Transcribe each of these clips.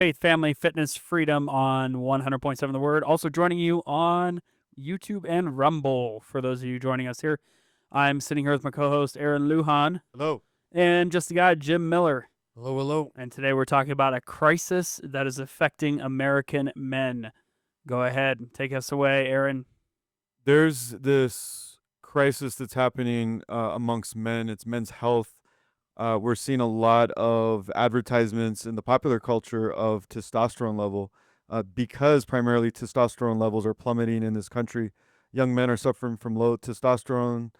Faith, family, fitness, freedom on 100.7 The Word. Also joining you on YouTube and Rumble. For those of you joining us here, I'm sitting here with my co-host Aaron Lujan Hello. and just the guy Jim Miller. Hello, hello. And today we're talking about a crisis that is affecting American men. Go ahead, take us away, Aaron. There's this crisis that's happening amongst men. It's men's health. We're seeing a lot of advertisements in the popular culture of testosterone level because primarily testosterone levels are plummeting in this country. Young men are suffering from low testosterone,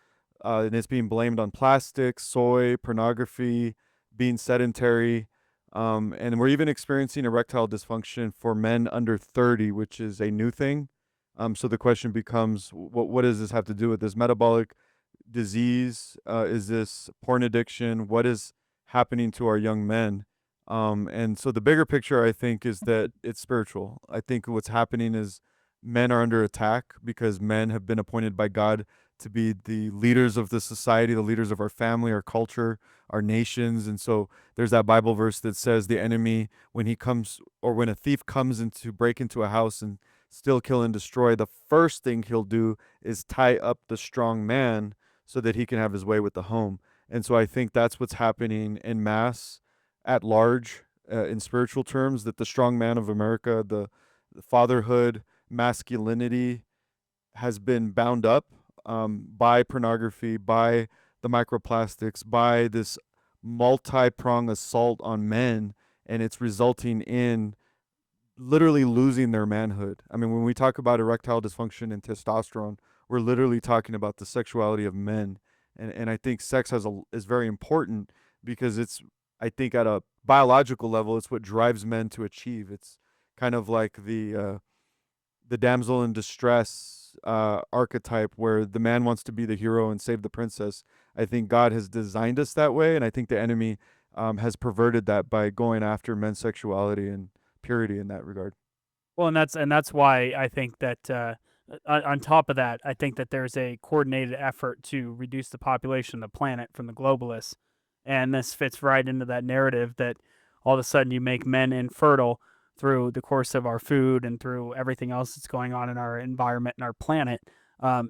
and it's being blamed on plastics, soy, pornography, being sedentary. And we're even experiencing erectile dysfunction for men under 30, which is a new thing. So the question becomes, what does this have to do with this metabolic disease? Is this porn addiction? What is happening to our young men? And so the bigger picture, I think, is that it's spiritual. I think what's happening is men are under attack because men have been appointed by God to be the leaders of the society, the leaders of our family, our culture, our nations. And so there's that Bible verse that says the enemy, when he comes, or when a thief comes in to break into a house and still kill and destroy, the first thing he'll do is tie up the strong man so that he can have his way with the home. And so I think that's what's happening in mass at large, in spiritual terms, that the strong man of America, the fatherhood, masculinity has been bound up by pornography, by the microplastics, by this multi-pronged assault on men, and it's resulting in literally losing their manhood. I mean, when we talk about erectile dysfunction and testosterone, we're literally talking about the sexuality of men. And I think sex is very important because it's, I think at a biological level, it's what drives men to achieve. It's kind of like the damsel in distress archetype where the man wants to be the hero and save the princess. I think God has designed us that way, and I think the enemy has perverted that by going after men's sexuality and purity in that regard. Well, and that's why I think that on top of that, I think that there's a coordinated effort to reduce the population of the planet from the globalists, and this fits right into that narrative that all of a sudden you make men infertile through the course of our food and through everything else that's going on in our environment and our planet,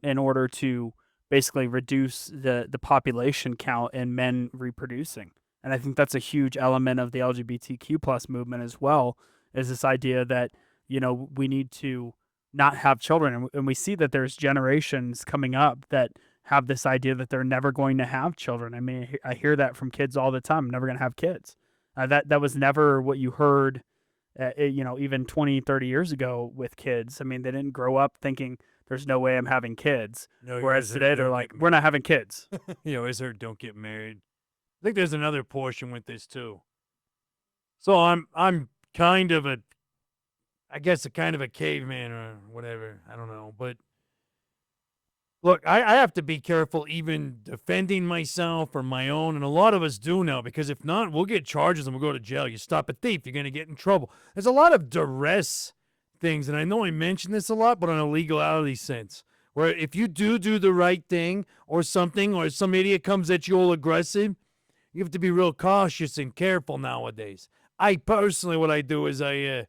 in order to basically reduce the population count and men reproducing. And I think that's a huge element of the LGBTQ plus movement as well, is this idea that we need to not have children, and we see that there's generations coming up that have this idea that they're never going to have children. I mean, I hear that from kids all the time. I'm never going to have kids. That was never what you heard, even 20, 30 years ago with kids. I mean, they didn't grow up thinking there's no way I'm having kids. No, Whereas today they're like, we're not having kids. is there don't get married. I think there's another portion with this too. So I'm kind of I guess a kind of a caveman or whatever. I don't know. But look, I have to be careful even defending myself or my own. And a lot of us do now, because if not, we'll get charges and we'll go to jail. You stop a thief, you're going to get in trouble. There's a lot of duress things. And I know I mention this a lot, but on a legality sense, where if you do the right thing or something, or some idiot comes at you all aggressive, you have to be real cautious and careful nowadays. I personally, what I do is I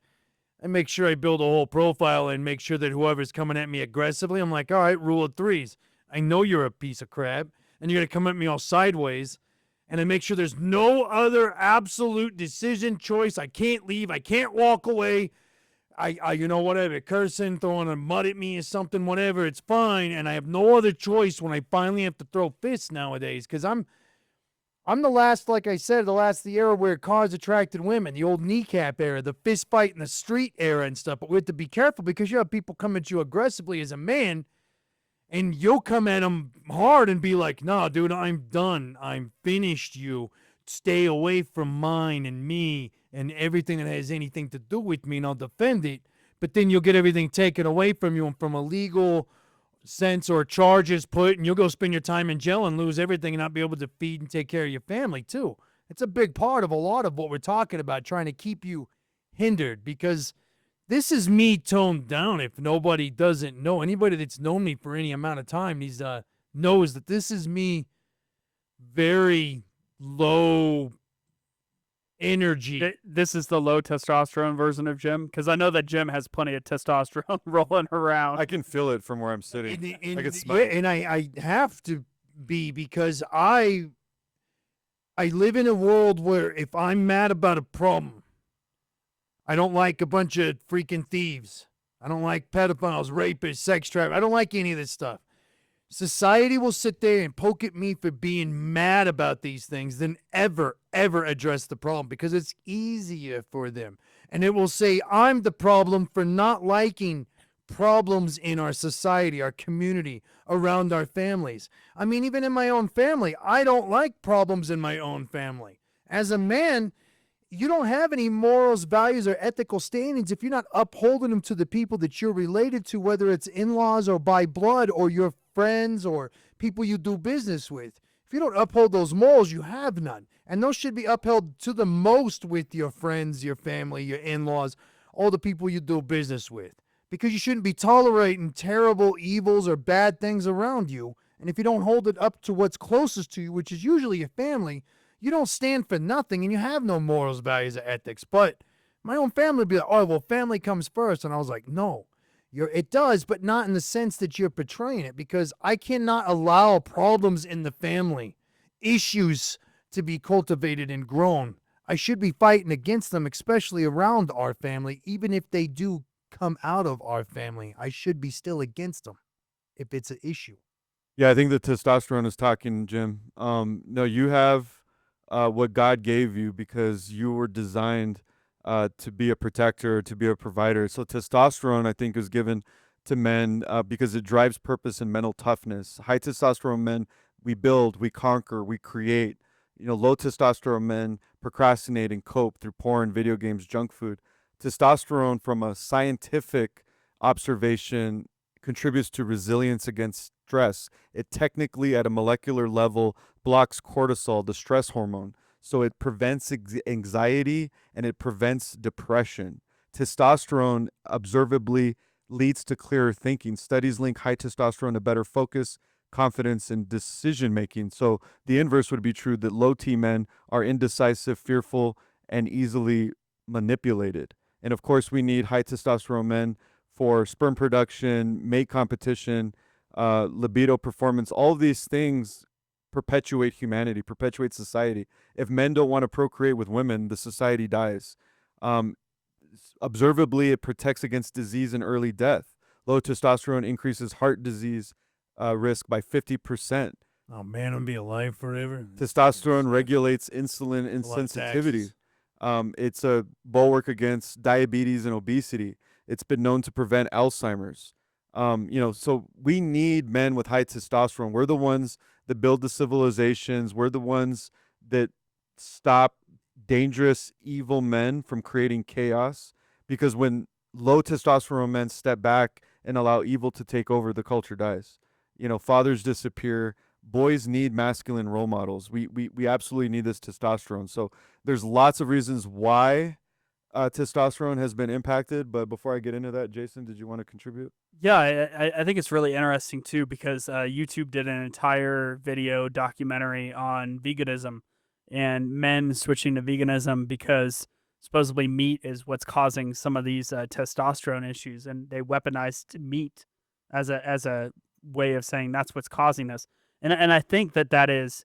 make sure I build a whole profile and make sure that whoever's coming at me aggressively, I'm like, all right, rule of threes. I know you're a piece of crap, and you're going to come at me all sideways, and I make sure there's no other absolute decision choice. I can't leave. I can't walk away. I whatever, cursing, throwing a mud at me or something, whatever, it's fine, and I have no other choice when I finally have to throw fists nowadays, because I'm the last, like I said, the era where cars attracted women, the old kneecap era, the fist fight in the street era and stuff. But we have to be careful because you have people come at you aggressively as a man, and you'll come at them hard and be like, no, dude, I'm done. I'm finished you. Stay away from mine and me and everything that has anything to do with me, and I'll defend it. But then you'll get everything taken away from you, and from a legal sense or charges put, and you'll go spend your time in jail and lose everything and not be able to feed and take care of your family too. It's a big part of a lot of what we're talking about, trying to keep you hindered, because this is me toned down. If nobody doesn't know, anybody that's known me for any amount of time, knows that this is me very low energy. This is the low testosterone version of Jim, because I know that Jim has plenty of testosterone rolling around. I can feel it from where I'm sitting. I can smell yeah, it. and I have to be, because I live in a world where if I'm mad about a problem, I don't like a bunch of freaking thieves. I don't like pedophiles, rapists, sex traffickers. I don't like any of this stuff. Society will sit there and poke at me for being mad about these things than ever address the problem, because it's easier for them. And it will say, I'm the problem for not liking problems in our society, our community, around our families. I mean, even in my own family, I don't like problems in my own family. As a man, you don't have any morals, values, or ethical standings if you're not upholding them to the people that you're related to, whether it's in-laws or by blood or your friends or people you do business with. If you don't uphold those morals, you have none. And those should be upheld to the most with your friends, your family, your in-laws, all the people you do business with. Because you shouldn't be tolerating terrible evils or bad things around you. And if you don't hold it up to what's closest to you, which is usually your family, you don't stand for nothing and you have no morals, values, or ethics. But my own family would be like, oh, well, family comes first. And I was like, no, it does, but not in the sense that you're portraying it, because I cannot allow problems in the family, issues to be cultivated and grown. I should be fighting against them, especially around our family, even if they do come out of our family. I should be still against them if it's an issue. Yeah, I think the testosterone is talking, Jim. No, you have what God gave you because you were designed to be a protector, to be a provider. So testosterone, I think, is given to men because it drives purpose and mental toughness. High testosterone men, we build, we conquer, we create. Low testosterone men procrastinate and cope through porn, video games, junk food. Testosterone, from a scientific observation, contributes to resilience against stress. It technically, at a molecular level, blocks cortisol, the stress hormone. So it prevents anxiety and it prevents depression. Testosterone observably leads to clearer thinking. Studies link high testosterone to better focus, confidence, and decision making. So the inverse would be true, that low T men are indecisive, fearful, and easily manipulated. And of course, we need high testosterone men for sperm production, mate competition, libido performance. All of these things perpetuate humanity, perpetuate society. If men don't want to procreate with women, the society dies. Observably, it protects against disease and early death. Low testosterone increases heart disease risk by 50%. Oh man, I'm be alive forever. Testosterone regulates insulin insensitivity. It's a bulwark against diabetes and obesity. It's been known to prevent Alzheimer's. So we need men with high testosterone. We're the ones that build the civilizations. We're the ones that stop dangerous, evil men from creating chaos. Because when low testosterone men step back and allow evil to take over, the culture dies. Fathers disappear. Boys need masculine role models. We absolutely need this testosterone. So there's lots of reasons why testosterone has been impacted. But before I get into that, Jason, did you want to contribute? Yeah, I think it's really interesting too, because YouTube did an entire video documentary on veganism and men switching to veganism because supposedly meat is what's causing some of these testosterone issues, and they weaponized meat as a way of saying that's what's causing this. And I think that is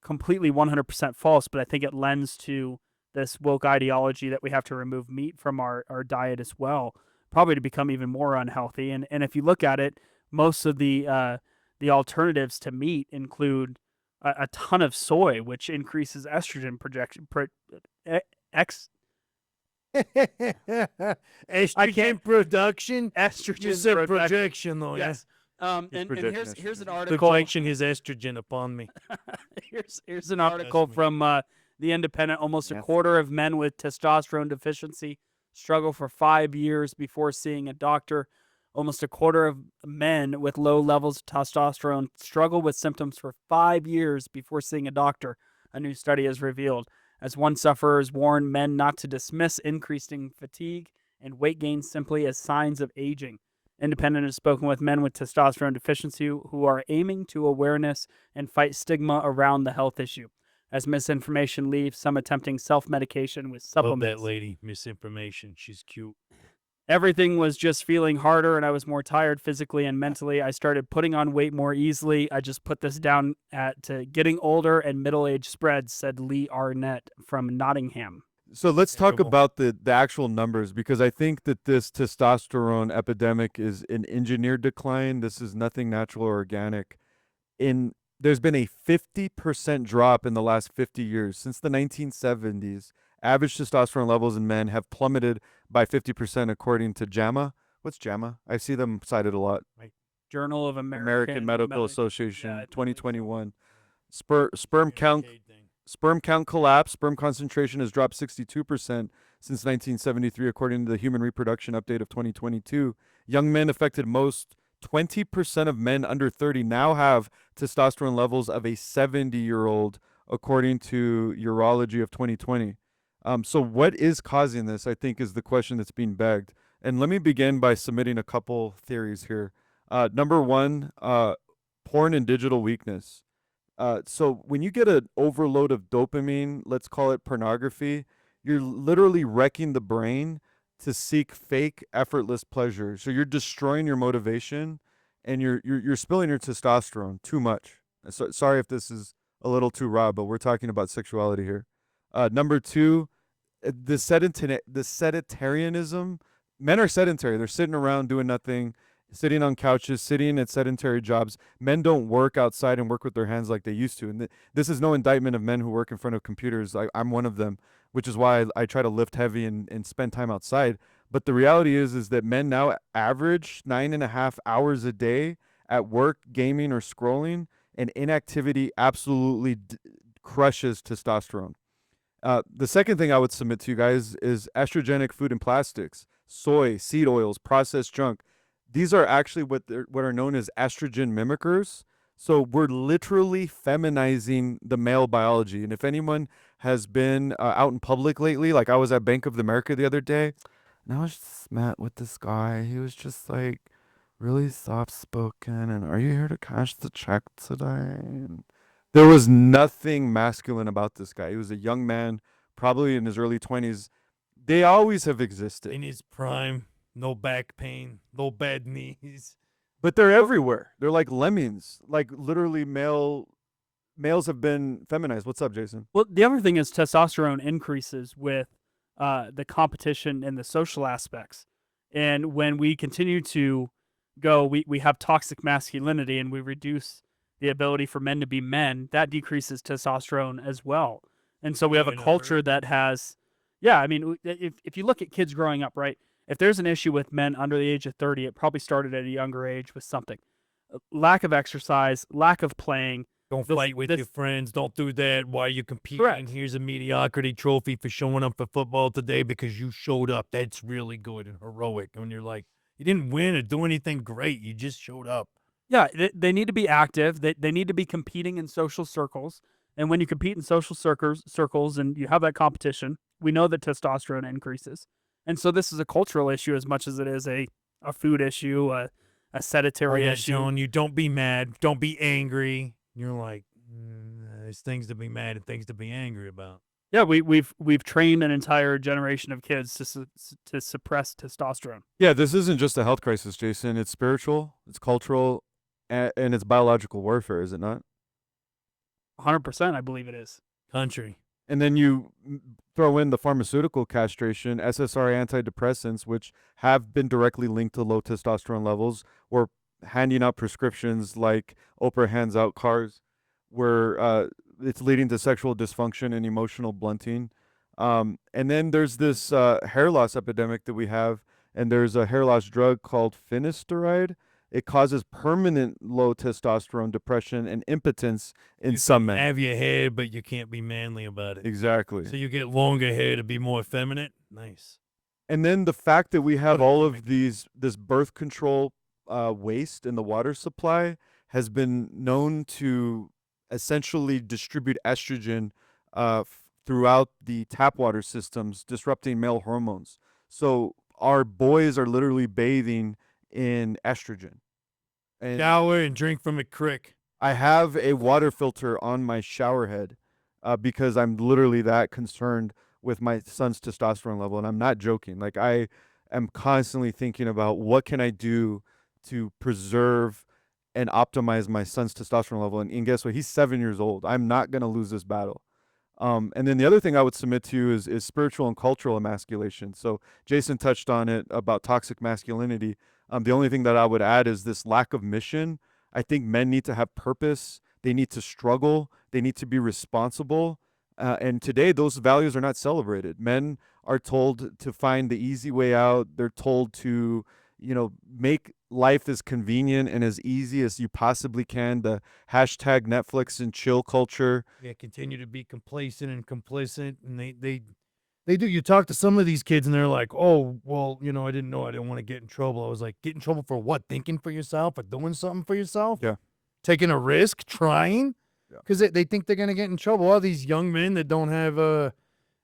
completely 100% false, but I think it lends to this woke ideology that we have to remove meat from our diet as well, probably to become even more unhealthy. And if you look at it, most of the alternatives to meat include a ton of soy, which increases estrogen estrogen production. Estrogen You said production. projection, though. Yes. And here's Yes. an The article. collection his estrogen upon me. Here's an article from The Independent. Almost a quarter of men with testosterone deficiency struggle for 5 years before seeing a doctor. Almost a quarter of men with low levels of testosterone struggle with symptoms for 5 years before seeing a doctor, a new study has revealed. As one sufferer has warned men not to dismiss increasing fatigue and weight gain simply as signs of aging. Independent has spoken with men with testosterone deficiency who are aiming to awareness and fight stigma around the health issue. as misinformation leaves, some attempting self-medication with Love that supplements. lady. Misinformation. She's cute. Everything was just feeling harder and I was more tired physically and mentally. I started putting on weight more easily. I just put this down to getting older and middle-age spreads, said Lee Arnett from Nottingham. So let's talk Terrible. about the actual numbers, because I think that this testosterone epidemic is an engineered decline. This is nothing natural or organic. There's been a 50% drop in the last 50 years. Since the 1970s, average testosterone levels in men have plummeted by 50% according to JAMA. What's JAMA? I see them cited a lot. Journal of American Medical Association, yeah, I think so. 2021. Yeah, Sperm count Medicaid thing. Sperm count collapse. Sperm concentration has dropped 62% since 1973, according to the Human Reproduction Update of 2022. Young men affected most. 20% of men under 30 now have testosterone levels of a 70-year-old, according to Urology of 2020. So what is causing this, I think, is the question that's being begged. And let me begin by submitting a couple theories here. Number one, porn and digital weakness. So when you get an overload of dopamine, let's call it pornography, you're literally wrecking the brain to seek fake, effortless pleasure. So you're destroying your motivation, and you're spilling your testosterone too much. So, sorry if this is a little too raw, but we're talking about sexuality here. Number two, the sedentarianism. Men are sedentary. They're sitting around doing nothing, sitting on couches, sitting at sedentary jobs. Men don't work outside and work with their hands like they used to. And this is no indictment of men who work in front of computers. I'm one of them, which is why I try to lift heavy and spend time outside. But the reality is that men now average 9.5 hours a day at work, gaming, or scrolling, and inactivity absolutely crushes testosterone. The second thing I would submit to you guys is estrogenic food and plastics, soy, seed oils, processed junk. These are actually what are known as estrogen mimickers. So we're literally feminizing the male biology. And if anyone has been out in public lately, like I was at Bank of America the other day, and I was just met with this guy. He was just like really soft spoken, and are you here to cash the check today? And there was nothing masculine about this guy. He was a young man, probably in his early 20s. They always have existed, In his prime, no back pain, no bad knees. but they're everywhere. They're like lemmings. Like literally males have been feminized. What's up, Jason? Well, the other thing is testosterone increases with the competition and the social aspects. And when we continue to go, we have toxic masculinity and we reduce the ability for men to be men, that decreases testosterone as well. And so we have a in a culture hurry. that has, yeah, I mean, if you look at kids growing up, right? If there's an issue with men under the age of 30, it probably started at a younger age with something. Lack of exercise, lack of playing. Don't This- fight with this- your friends. Don't do that. Why are you competing? Correct. Here's a mediocrity trophy for showing up for football today because you showed up. That's really good and heroic. And you're like, you didn't win or do anything great. You just showed up. Yeah, they need to be active. They need to be competing in social circles. And when you compete in social circles and you have that competition, we know that testosterone increases. And so this is a cultural issue as much as it is a food issue, a sedentary issue. John, you don't be mad. Don't be angry. You're like, there's things to be mad and things to be angry about. Yeah, we've trained an entire generation of kids to suppress testosterone. Yeah, this isn't just a health crisis, Jason. It's spiritual, it's cultural, and it's biological warfare, is it not? 100%, I believe it is. Country. And then you throw in the pharmaceutical castration, SSRI antidepressants, which have been directly linked to low testosterone levels, or handing out prescriptions like Oprah hands out cars, where it's leading to sexual dysfunction and emotional blunting. And then there's this hair loss epidemic that we have, and there's a hair loss drug called finasteride. It causes permanent low testosterone, depression, and impotence in some men. Have your hair, but you can't be manly about it. Exactly. So you get longer hair to be more effeminate. Nice. And then the fact that we have all of this birth control waste in the water supply has been known to essentially distribute estrogen throughout the tap water systems, disrupting male hormones. So our boys are literally bathing in estrogen. And Shower and drink from a crick. I have a water filter on my shower head, because I'm literally that concerned with my son's testosterone level, and I'm not joking. Like I am constantly thinking about what can I do to preserve and optimize my son's testosterone level. And guess what? He's 7 years old. I'm not going to lose this battle. And then the other thing I would submit to you is spiritual and cultural emasculation. So Jason touched on it about toxic masculinity. The only thing that I would add is this lack of mission. I think men need to have purpose. They need to struggle. They need to be responsible. And today, those values are not celebrated. Men are told to find the easy way out. They're told to, make life as convenient and as easy as you possibly can. The hashtag Netflix and chill culture. Yeah, continue to be complacent and complicit, and they do. You talk to some of these kids, and they're like, "Oh, well, I didn't know. I didn't want to get in trouble." I was like, "Get in trouble for what? Thinking for yourself or doing something for yourself? Yeah. Taking a risk, trying? Yeah. Because they think they're gonna get in trouble. All these young men that don't have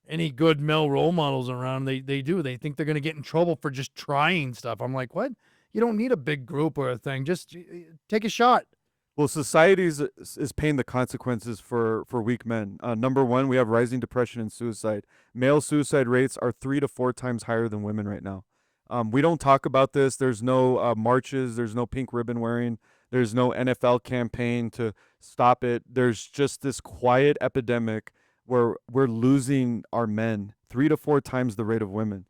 any good male role models around, they do. They think they're gonna get in trouble for just trying stuff. I'm like, what? You don't need a big group or a thing. Just take a shot. Well, society is paying the consequences for weak men. Number one, we have rising depression and suicide. Male suicide rates are 3 to 4 times higher than women right now. We don't talk about this. There's no marches. There's no pink ribbon wearing. There's no NFL campaign to stop it. There's just this quiet epidemic where we're losing our men 3 to 4 times the rate of women.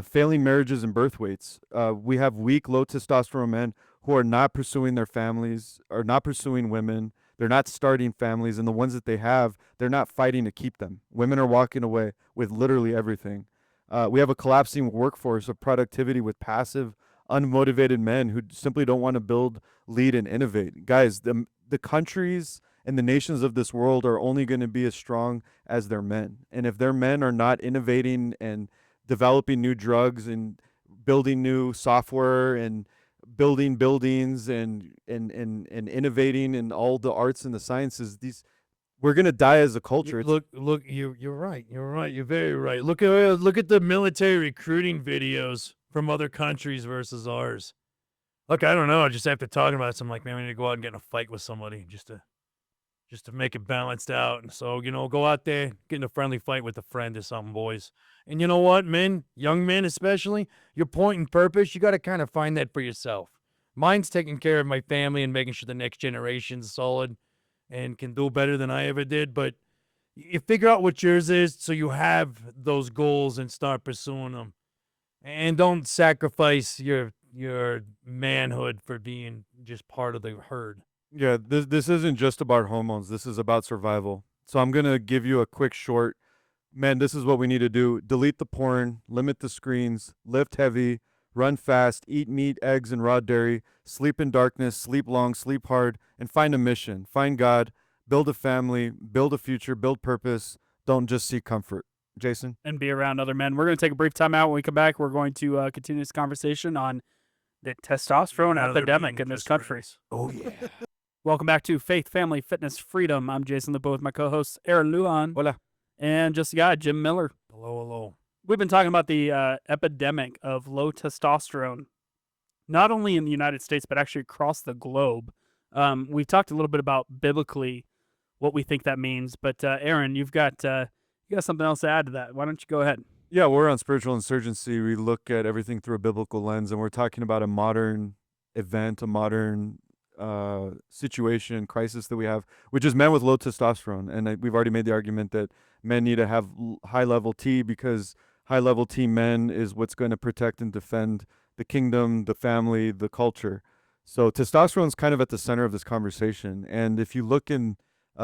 Failing marriages and birth weights. We have weak, low testosterone men who are not pursuing their families, are not pursuing women. They're not starting families. And the ones that they have, they're not fighting to keep them. Women are walking away with literally everything. We have a collapsing workforce of productivity with passive, unmotivated men who simply don't want to build, lead, and innovate. Guys, the countries and the nations of this world are only going to be as strong as their men. And if their men are not innovating and developing new drugs and building new software and building buildings and innovating in all the arts and the sciences, we're gonna die as a culture. Look, you're right. You're right. You're very right. Look at the military recruiting videos from other countries versus ours. Look, I don't know. Just after talking about this, I'm like, man, we need to go out and get in a fight with somebody just to make it balanced out. And so, go out there, get in a friendly fight with a friend or something, boys. And you know what, men, young men especially, your point and purpose, you got to kind of find that for yourself. Mine's taking care of my family and making sure the next generation's solid and can do better than I ever did. But you figure out what yours is so you have those goals and start pursuing them. And don't sacrifice your manhood for being just part of the herd. Yeah, this isn't just about hormones. This is about survival. So I'm gonna give you a quick short. Man, this is what we need to do. Delete the porn, limit the screens, lift heavy, run fast, eat meat, eggs, and raw dairy, sleep in darkness, sleep long, sleep hard, and find a mission. Find God, build a family, build a future, build purpose. Don't just seek comfort. Jason? And be around other men. We're going to take a brief time out. When we come back, we're going to continue this conversation on the testosterone epidemic in this country. Oh, yeah. Welcome back to Faith, Family, Fitness, Freedom. I'm Jason Lipo with my co-hosts Aaron Lujan. Hola. And just a guy, Jim Miller. Hello, hello. We've been talking about the epidemic of low testosterone, not only in the United States, but actually across the globe. We've talked a little bit about biblically what we think that means. But Aaron, you've got something else to add to that. Why don't you go ahead? Yeah, we're on spiritual insurgency. We look at everything through a biblical lens, and we're talking about a modern event, a modern situation, crisis that we have, which is men with low testosterone. And we've already made the argument that men need to have high-level T because high-level T men is what's going to protect and defend the kingdom, the family, the culture. So testosterone is kind of at the center of this conversation. And if you look in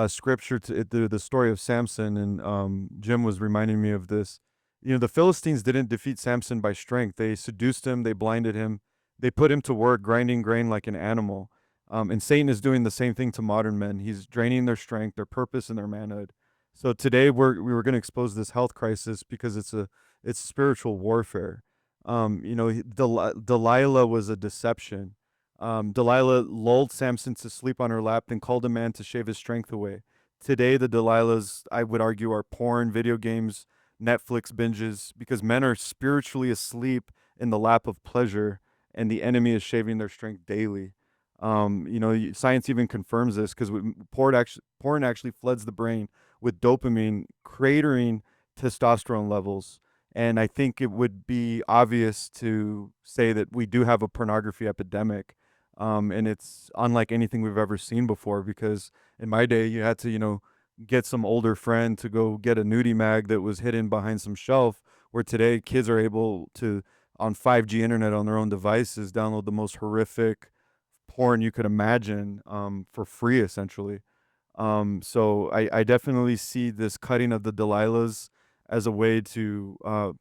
scripture, the story of Samson, and Jim was reminding me of this, the Philistines didn't defeat Samson by strength. They seduced him. They blinded him. They put him to work grinding grain like an animal. And Satan is doing the same thing to modern men. He's draining their strength, their purpose, and their manhood. So today we were going to expose this health crisis because it's spiritual warfare. Delilah was a deception. Delilah lulled Samson to sleep on her lap, then called a man to shave his strength away. Today, the Delilahs, I would argue, are porn, video games, Netflix binges, because men are spiritually asleep in the lap of pleasure, and the enemy is shaving their strength daily. Science even confirms this because porn actually floods the brain with dopamine, cratering testosterone levels. And I think it would be obvious to say that we do have a pornography epidemic. And it's unlike anything we've ever seen before because in my day, you had to, get some older friend to go get a nudie mag that was hidden behind some shelf, where today kids are able to, on 5G internet on their own devices, download the most horrific porn you could imagine for free, essentially. So I definitely see this cutting of the Delilahs as a way to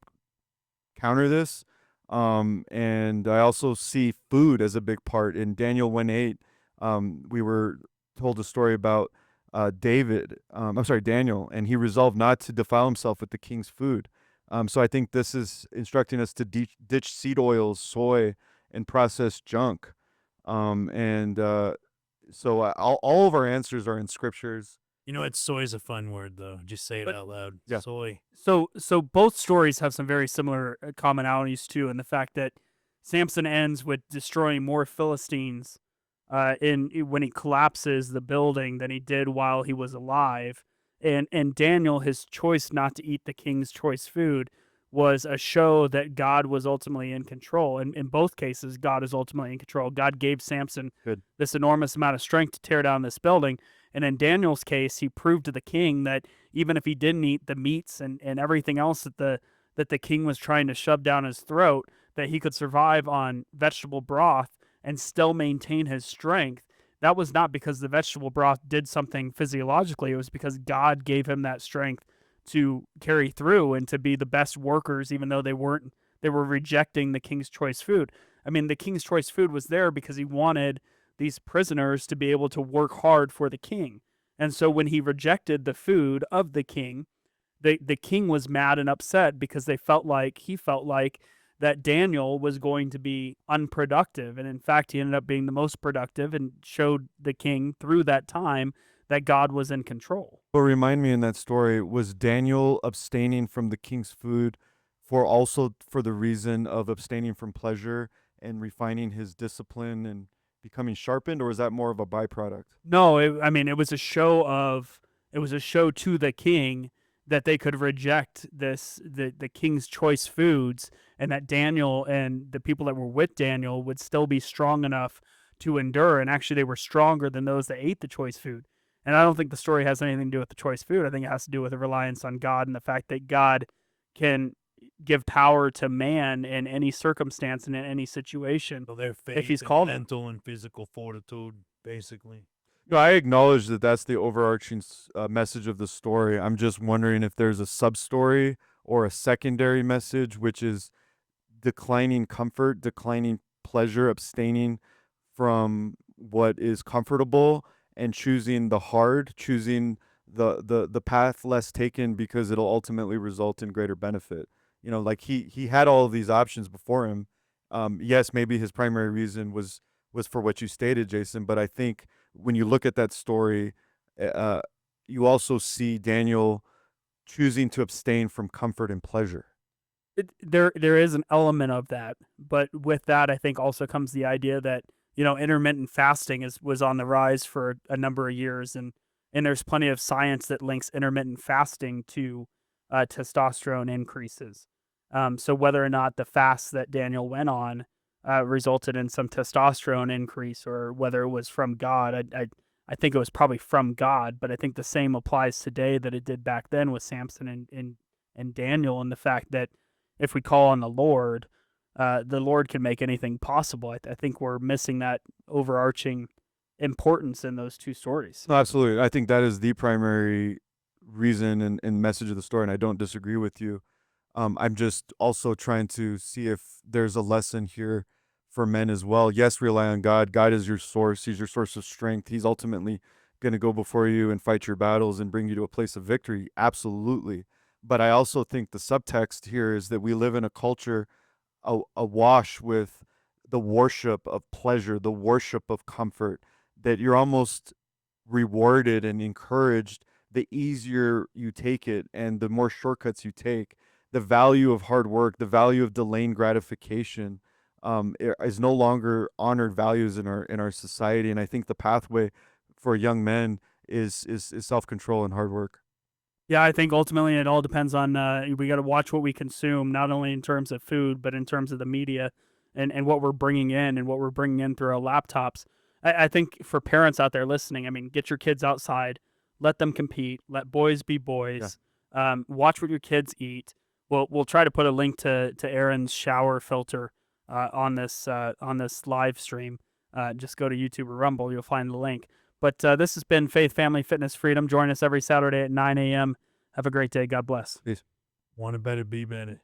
counter this. And I also see food as a big part. In Daniel 1:8, we were told a story about Daniel, and he resolved not to defile himself with the king's food. So I think this is instructing us to ditch seed oils, soy, and processed junk. And all of our answers are in scriptures. You know what? Soy is a fun word, though. Just say it But- out loud. Yeah. Soy. So both stories have some very similar commonalities too, in the fact that Samson ends with destroying more Philistines when he collapses the building than he did while he was alive. And Daniel, his choice not to eat the king's choice food was a show that God was ultimately in control. And in both cases, God is ultimately in control. God gave Samson Good. this enormous amount of strength to tear down this building. And in Daniel's case, he proved to the king that even if he didn't eat the meats and everything else that the king was trying to shove down his throat, that he could survive on vegetable broth and still maintain his strength. That was not because the vegetable broth did something physiologically. It was because God gave him that strength to carry through and to be the best workers, even though they were rejecting the king's choice food. I mean, the king's choice food was there because he wanted these prisoners to be able to work hard for the king. And so when he rejected the food of the king, the king was mad and upset because he felt like that Daniel was going to be unproductive. And in fact, he ended up being the most productive and showed the king through that time that God was in control. But remind me, in that story, was Daniel abstaining from the king's food for the reason of abstaining from pleasure and refining his discipline and becoming sharpened, or was that more of a byproduct? No, it was a show to the king that they could reject the king's choice foods, and that Daniel and the people that were with Daniel would still be strong enough to endure. And actually, they were stronger than those that ate the choice food. And I don't think the story has anything to do with the choice food. I think it has to do with a reliance on God and the fact that God can give power to man in any circumstance and in any situation. So their faith he's and called him. mental and physical fortitude, basically. No, I acknowledge that that's the overarching message of the story. I'm just wondering if there's a sub-story or a secondary message, which is declining comfort, declining pleasure, abstaining from what is comfortable, and choosing the hard, choosing the path less taken because it'll ultimately result in greater benefit. Like he had all of these options before him. Yes, maybe his primary reason was for what you stated, Jason, but I think when you look at that story, you also see Daniel choosing to abstain from comfort and pleasure. There is an element of that, but with that, I think also comes the idea that intermittent fasting was on the rise for a number of years, and there's plenty of science that links intermittent fasting to testosterone increases. So whether or not the fast that Daniel went on resulted in some testosterone increase, or whether it was from God, I think it was probably from God. But I think the same applies today that it did back then with Samson and Daniel, and the fact that if we call on the Lord can make anything possible. I think we're missing that overarching importance in those two stories. No, absolutely. I think that is the primary reason and message of the story, and I don't disagree with you. I'm just also trying to see if there's a lesson here for men as well. Yes, rely on God. God is your source. He's your source of strength. He's ultimately going to go before you and fight your battles and bring you to a place of victory. Absolutely. But I also think the subtext here is that we live in a culture awash with the worship of pleasure, the worship of comfort, that you're almost rewarded and encouraged the easier you take it and the more shortcuts you take. The value of hard work, the value of delaying gratification, is no longer honored values in our society. And I think the pathway for young men is self-control and hard work. Yeah, I think ultimately it all depends on we got to watch what we consume, not only in terms of food, but in terms of the media and what we're bringing in and what we're bringing in through our laptops. I think for parents out there listening, I mean, get your kids outside, let them compete, let boys be boys, watch what your kids eat. We'll try to put a link to Aaron's shower filter on this live stream. Just go to YouTube or Rumble, you'll find the link. But this has been Faith, Family, Fitness, Freedom. Join us every Saturday at 9 a.m. Have a great day. God bless. Peace. Want to better, be better.